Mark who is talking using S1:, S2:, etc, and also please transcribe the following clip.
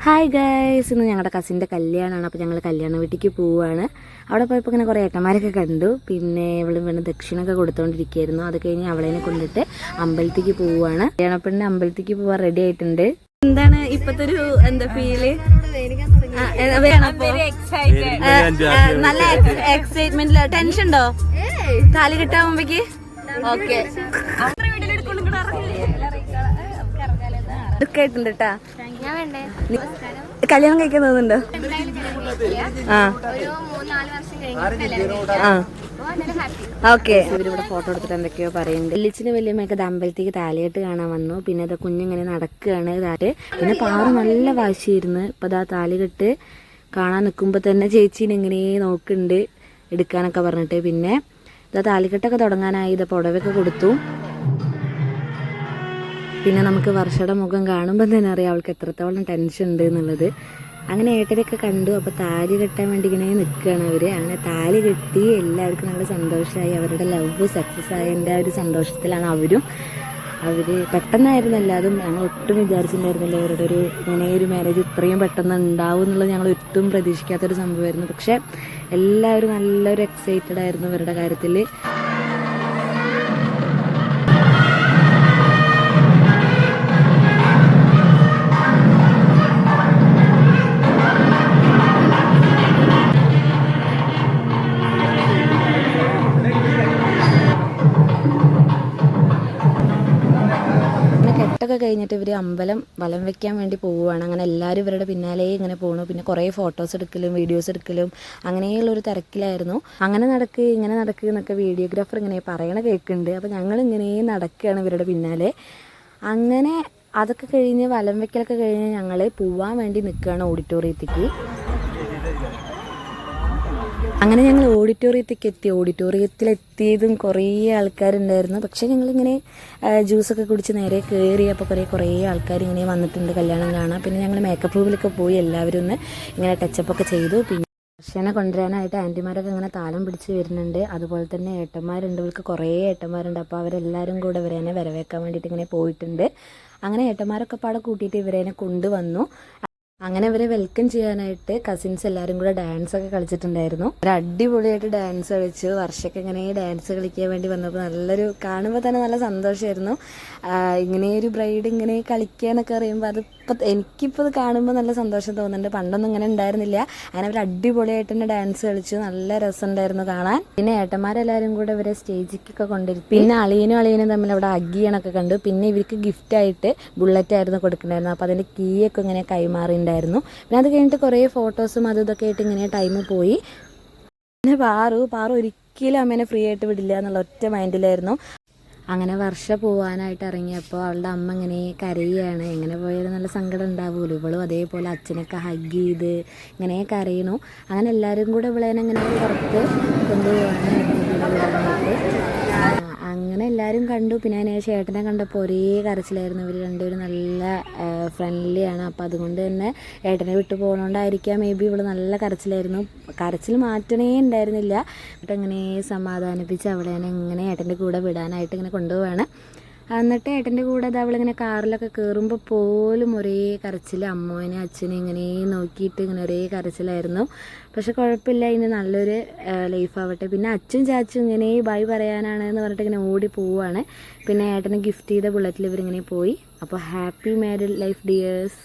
S1: Hi guys, ഇന്ന് ഞങ്ങളുടെ കസിൻ്റെ കല്യാണമാണ്. അപ്പോൾ ഞങ്ങൾ കല്യാണ വീട്ടിലേക്ക് പോവുകയാണ്. അവിടെ പോയപ്പോൾ ഇങ്ങനെ കുറേ ഏട്ടന്മാരൊക്കെ കണ്ടു. പിന്നെ ഇവൾ വീണ്ടും ദക്ഷിണൊക്കെ കൊടുത്തുകൊണ്ടിരിക്കുകയായിരുന്നു. അത് കഴിഞ്ഞ് അവളേനെ കൊണ്ടിട്ട് അമ്പലത്തേക്ക് പോവുകയാണ്. കല്യാണപ്പെണ്ണിന് അമ്പലത്തേക്ക് പോവാൻ റെഡി ആയിട്ടുണ്ട്. എന്താണ് ഇപ്പത്തെ ഒരു ഫീല്? നല്ല എക്സൈറ്റ്മെന്റ്. ടെൻഷൻ ഉണ്ടോ താലി കിട്ടാകുമ്പോഴേക്ക്? ഓക്കെ, ആയിട്ടുണ്ട് കേട്ടാ. കല്യാണം കഴിക്കാൻ തോന്നുന്നുണ്ടോ? ഓക്കെ. ഇവരിവിടെ ഫോട്ടോ എടുത്തിട്ട് എന്തൊക്കെയോ പറയുന്നുണ്ട്. വലിയച്ഛന് വലിയമ്മയൊക്കെ അമ്പലത്തേക്ക് താലികെട്ട് കാണാൻ വന്നു. പിന്നെ അത് കുഞ്ഞിങ്ങനെ നടക്കുകയാണ്. പിന്നെ പാറ നല്ല വാശിയായിരുന്നു. ഇപ്പൊ ഇതാ താലികെട്ട് കാണാൻ നിൽക്കുമ്പോ തന്നെ ചേച്ചീനെ ഇങ്ങനെ നോക്കുന്നുണ്ട് എടുക്കാനൊക്കെ പറഞ്ഞിട്ട്. പിന്നെ ഇതാ താലികെട്ടൊക്കെ തുടങ്ങാനായി. ഇതാ പുടവൊക്കെ കൊടുത്തു. പിന്നെ നമുക്ക് വർഷയുടെ മുഖം കാണുമ്പോൾ തന്നെ അറിയാം അവൾക്ക് എത്രത്തോളം ടെൻഷൻ ഉണ്ട് എന്നുള്ളത്. അങ്ങനെ ഏട്ടരൊക്കെ കണ്ടു. അപ്പോൾ താലി കെട്ടാൻ വേണ്ടി ഇങ്ങനെ നിൽക്കുകയാണ് അവർ. അങ്ങനെ താലി കെട്ടി എല്ലാവർക്കും നല്ല സന്തോഷമായി. അവരുടെ ലവ് സക്സസ് ആയതിൻ്റെ ആ ഒരു സന്തോഷത്തിലാണ് അവരും. അവർ പെട്ടെന്നായിരുന്നല്ല, അതും ഞങ്ങൾ ഒട്ടും വിചാരിച്ചിട്ടുണ്ടായിരുന്നില്ല അവരുടെ ഇങ്ങനെ ഒരു മാരേജ് ഇത്രയും പെട്ടെന്ന് ഉണ്ടാവും എന്നുള്ളത് ഞങ്ങൾ ഒട്ടും പ്രതീക്ഷിക്കാത്തൊരു സംഭവമായിരുന്നു. പക്ഷേ എല്ലാവരും നല്ലൊരു എക്സൈറ്റഡ് ആയിരുന്നു അവരുടെ കാര്യത്തിൽ. കെട്ടൊക്കെ കഴിഞ്ഞിട്ട് ഇവർ അമ്പലം വലം വെക്കാൻ വേണ്ടി പോവുകയാണ്. അങ്ങനെ എല്ലാവരും ഇവരുടെ പിന്നാലെ ഇങ്ങനെ പോകണു. പിന്നെ കുറേ ഫോട്ടോസ് എടുക്കലും വീഡിയോസ് എടുക്കലും അങ്ങനെയുള്ളൊരു തിരക്കിലായിരുന്നു. അങ്ങനെ നടക്കുക ഇങ്ങനെ നടക്കുക എന്നൊക്കെ വീഡിയോഗ്രാഫർ ഇങ്ങനെ പറയണ കേൾക്കുന്നുണ്ട്. അപ്പോൾ ഞങ്ങളിങ്ങനെ നടക്കുകയാണ് ഇവരുടെ പിന്നാലെ. അങ്ങനെ അതൊക്കെ കഴിഞ്ഞ് വലം വെക്കലൊക്കെ കഴിഞ്ഞ് ഞങ്ങൾ പോവാൻ വേണ്ടി നിൽക്കുകയാണ് ഓഡിറ്റോറിയത്തേക്ക്. അങ്ങനെ ഞങ്ങൾ ഓഡിറ്റോറിയത്തേക്ക് എത്തി. ഓഡിറ്റോറിയത്തിലെത്തിയതും കുറേ ആൾക്കാരുണ്ടായിരുന്നു. പക്ഷേ ഞങ്ങളിങ്ങനെ ജ്യൂസൊക്കെ കുടിച്ച് നേരെ കയറി. അപ്പോൾ കുറേ ആൾക്കാർ ഇങ്ങനെ വന്നിട്ടുണ്ട് കല്യാണം കാണാൻ. പിന്നെ ഞങ്ങൾ മേക്കപ്പ് റൂമിലൊക്കെ പോയി എല്ലാവരും ഒന്ന് ഇങ്ങനെ ടച്ചപ്പൊക്കെ ചെയ്തു. പിന്നെ ദർശനെ കൊണ്ടുവരാനായിട്ട് ആൻറ്റിമാരൊക്കെ ഇങ്ങനെ താലം പിടിച്ച് വരുന്നുണ്ട്. അതുപോലെ തന്നെ ഏട്ടന്മാരുണ്ട്, ഇവർക്ക് കുറേ ഏട്ടന്മാരുണ്ട്. അപ്പോൾ അവരെല്ലാവരും കൂടെ ഇവരേനെ വരവേക്കാൻ വേണ്ടിയിട്ട് ഇങ്ങനെ പോയിട്ടുണ്ട്. അങ്ങനെ ഏട്ടന്മാരൊക്കെ പാടെ കൂട്ടിയിട്ട് ഇവരേനെ കൊണ്ടുവന്നു. അങ്ങനെ അവരെ വെൽക്കം ചെയ്യാനായിട്ട് കസിൻസ് എല്ലാവരും കൂടെ ഡാൻസ് ഒക്കെ കളിച്ചിട്ടുണ്ടായിരുന്നു. ഒരു അടിപൊളിയായിട്ട് ഡാൻസ് കളിച്ചു. വർഷമൊക്കെ ഇങ്ങനെ ഡാൻസ് കളിക്കാൻ വേണ്ടി വന്നപ്പോൾ നല്ലൊരു കാണുമ്പോൾ തന്നെ നല്ല സന്തോഷമായിരുന്നു. ഇങ്ങനെ ഒരു ബ്രൈഡ് ഇങ്ങനെ കളിക്കുക എന്നൊക്കെ പറയുമ്പോൾ എനിക്കിപ്പോൾ അത് കാണുമ്പോൾ നല്ല സന്തോഷം തോന്നുന്നുണ്ട്. പണ്ടൊന്നും ഇങ്ങനെ ഉണ്ടായിരുന്നില്ല. അങ്ങനെ അവർ അടിപൊളിയായിട്ട് തന്നെ ഡാൻസ് കളിച്ചു. നല്ല രസമുണ്ടായിരുന്നു കാണാൻ. പിന്നെ ഏട്ടന്മാരെല്ലാവരും കൂടെ ഇവരെ സ്റ്റേജിക്കൊക്കെ കൊണ്ടുവരും. പിന്നെ അളിയനും തമ്മിൽ അവിടെ അഗ്ഗിയണൊക്കെ കണ്ടു. പിന്നെ ഇവർക്ക് ഗിഫ്റ്റായിട്ട് ബുള്ളറ്റ് ആയിരുന്നു കൊടുക്കുന്നുണ്ടായിരുന്നു. അപ്പോൾ അതിൻ്റെ കീയൊക്കെ ഇങ്ങനെ കൈമാറിയിട്ടുണ്ടായിരുന്നു. പിന്നെ അത് കഴിഞ്ഞിട്ട് കുറേ ഫോട്ടോസും അതും ഇതൊക്കെ ആയിട്ട് ഇങ്ങനെ ടൈം പോയി. പിന്നെ പാറു ഒരിക്കലും അമ്മേനെ ഫ്രീ ആയിട്ട് വിടില്ല എന്നുള്ള ഒറ്റ മൈൻഡിലായിരുന്നു. അങ്ങനെ വർഷ പോവാനായിട്ട് ഇറങ്ങിയപ്പോൾ അവളുടെ അമ്മ ഇങ്ങനെ കരയുകയാണ്. എങ്ങനെ പോയാലും നല്ല സങ്കടം ഉണ്ടാവുമല്ലോ. ഇവളും അതേപോലെ അച്ഛനൊക്കെ ഹഗ് ചെയ്ത് ഇങ്ങനെ കരയണു. അങ്ങനെ എല്ലാവരും കൂടെ ഇവളേനെ ഇങ്ങനെ പുറത്ത് കൊണ്ടുപോവാണ്. അങ്ങനെ എല്ലാവരും കണ്ടു. പിന്നെ അതിന് ചേട്ടനെ കണ്ടപ്പോൾ ഒരേ കരച്ചിലായിരുന്നു. ഇവർ രണ്ടുപേരും നല്ല ഫ്രണ്ട്ലിയാണ്. അപ്പോൾ അതുകൊണ്ട് തന്നെ ഏട്ടനെ വിട്ടു പോകുന്നതുകൊണ്ടായിരിക്കാം മേ ബി ഇവള് നല്ല കരച്ചിലായിരുന്നു. കരച്ചിൽ മാറ്റണേ ഉണ്ടായിരുന്നില്ല. എന്നിട്ട് അങ്ങനെ സമാധാനിപ്പിച്ച് അവളെ ഇങ്ങനെ ഏട്ടൻ്റെ കൂടെ വിടാനായിട്ട് ഇങ്ങനെ കൊണ്ടുപോവാണ്. എന്നിട്ട് ഏട്ടൻ്റെ കൂടെ അത് അവളിങ്ങനെ കാറിലൊക്കെ കയറുമ്പോൾ പോലും ഒരേ കരച്ചിൽ. അമ്മോനെ അച്ഛനെ ഇങ്ങനെ നോക്കിയിട്ട് ഇങ്ങനെ ഒരേ കരച്ചിലായിരുന്നു. പക്ഷെ കുഴപ്പമില്ല, ഇനി നല്ലൊരു ലൈഫ് ആവട്ടെ. പിന്നെ അച്ഛൻ ചാച്ചും ഇങ്ങനെ ബൈ പറയാനാണ് എന്ന് പറഞ്ഞിട്ട് ഇങ്ങനെ ഓടി പോവുകയാണ്. പിന്നെ ഏട്ടന് ഗിഫ്റ്റ് ചെയ്ത ബുള്ളറ്റിൽ ഇവരിങ്ങനെ പോയി. അപ്പോൾ ഹാപ്പി മാരീഡ് ലൈഫ് ഡിയേഴ്സ്.